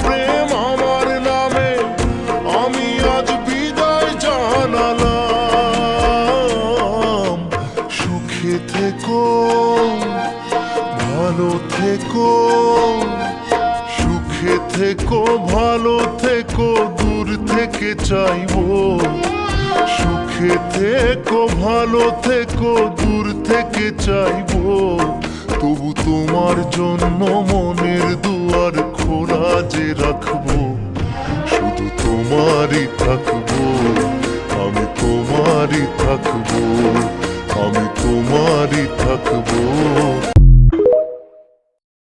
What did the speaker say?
প্রেম আমার নামে, আমি আজ বিদায় জানালাম। সুখে থেকো, ভালো থেকো, সুখে থেকো, ভালো থেকো, দূর থেকে চাইবো। সুখে থেকো, ভালো থেকো, দূর থেকে চাইবো। তবু তোমার জন্য মনের দুয়ার খোলা যে রাখবো। শুধু তোমারই থাকবো, আমি তোমারই থাকবো, আমি তোমারই থাকবো।